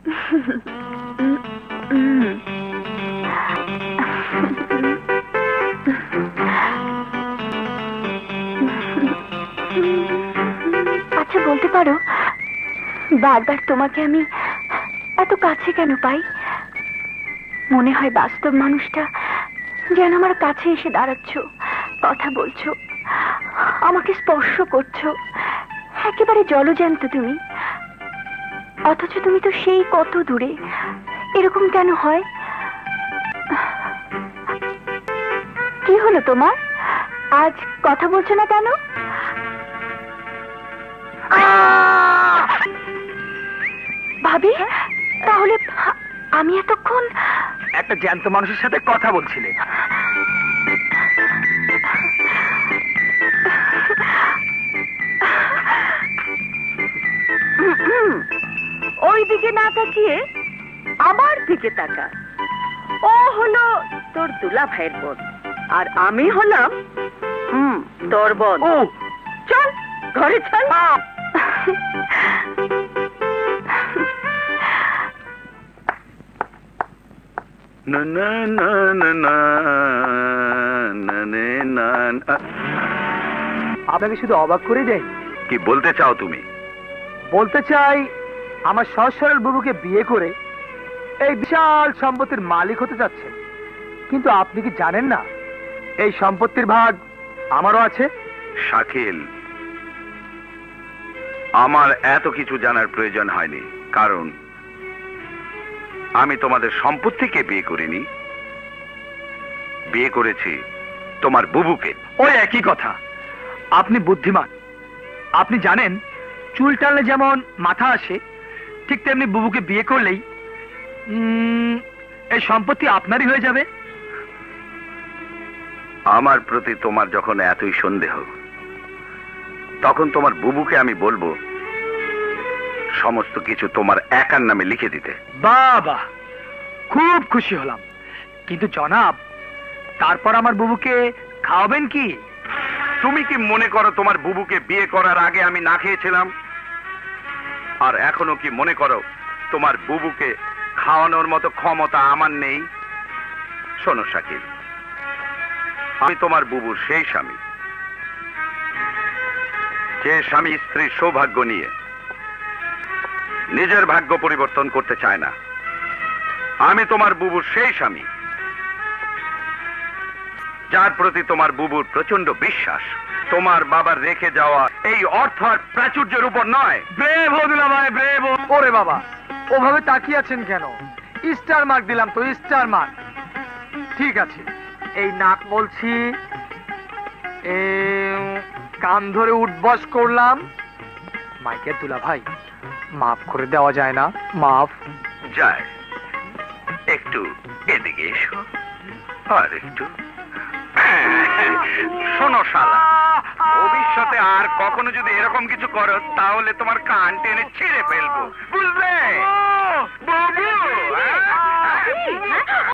আচ্ছা বলতে পারো, বারবার তোমাকে আমি এত কাছে কেন পাই? মনে হয় বাস্তব মানুষটা যেন আমার কাছে এসে দাঁড়াচ্ছ, কথা বলছো, আমাকে স্পর্শ করছো, একেবারে জলজ্যান্ত তুমি। অথচ তুমি তো সেই কত দূরে। এরকম কেন হয়? কি হলো তোমার? আজ কথা বলছো না কেন? ভাবি, তাহলে আমি এতক্ষণ একটা জ্যান্ত মানুষের সাথে কথা বলছিলেন। ওই দিকে না তাকিয়ে আমার দিকে তাকা। ও হলো তোর দুলা ভাইয়ের বোন, আর আমি হলাম তোর বোন। চল ঘরে চল। আপনাকে শুধু অবাক করে দেয়। কি বলতে চাও তুমি? বলতে চাই, আমার সহজ সরল বুবুকে বিয়ে করে এই বিশাল সম্পত্তির মালিক হতে যাচ্ছেন, কিন্তু আপনি কি জানেন না এই সম্পত্তির ভাগ আমারও আছে? শাকিল, আমার এত কিছু জানার প্রয়োজন হয়নি, কারণ আমি তোমাদের সম্পত্তিকে বিয়ে করিনি, বিয়ে করেছি তোমার বুবুকে। ওই একই কথা। আপনি বুদ্ধিমান। আপনি জানেন চুল টানলে যেমন মাথা আসে, ঠিক তেমনি বুবুকে বিয়ে করলেই এই সম্পত্তি আপনারই হয়ে যাবে। আমার প্রতি তোমার যখন এতই সন্দেহ, তখন তোমার বুবুকে আমি বলবো সমস্ত কিছু তোমার একার নামে লিখে দিতে। বাবা, খুব খুশি হলাম, কিন্তু জনাব, তারপর আমার বুবুকে খাওয়াবেন কি? তুমি কি মনে করো তোমার বুবুকে বিয়ে করার আগে আমি না খেয়েছিলাম? আর এখনো কি মনে করো তোমার বুবুকে খাওয়ানোর মতো ক্ষমতা আমার নেই? শোনো শাকিল, আমি তোমার বুবুর সেই স্বামী, যে স্বামী স্ত্রীর সৌভাগ্য নিয়ে নিজের ভাগ্য পরিবর্তন করতে চায় না। আমি তোমার বুবুর সেই স্বামী, যার প্রতি তোমার বুবুর প্রচন্ড বিশ্বাস তোমার বাবার রেখে যাওয়া এই অর্থ আর প্রাচুর্যের উপর নয়। ব্রেভ দুলা ভাই, ব্রেভ। ওরে বাবা, ওভাবে তাকিয়ে আছেন কেন? স্টার মার্ক দিলাম তো, স্টার মার্ক। ঠিক আছে, এই নাক বলছি, কান ধরে উঠবস করলাম। মাইকের দুলা ভাই, মাফ করে দেওয়া যায় না? মাফ যায়। একটু এদিকে এসো, আর একটু। শোনো শালা, ভবিষ্যতে আর কখনো যদি এরকম কিছু করো তাহলে তোমার কান টেনে ছিঁড়ে ফেলবো, বুঝলে?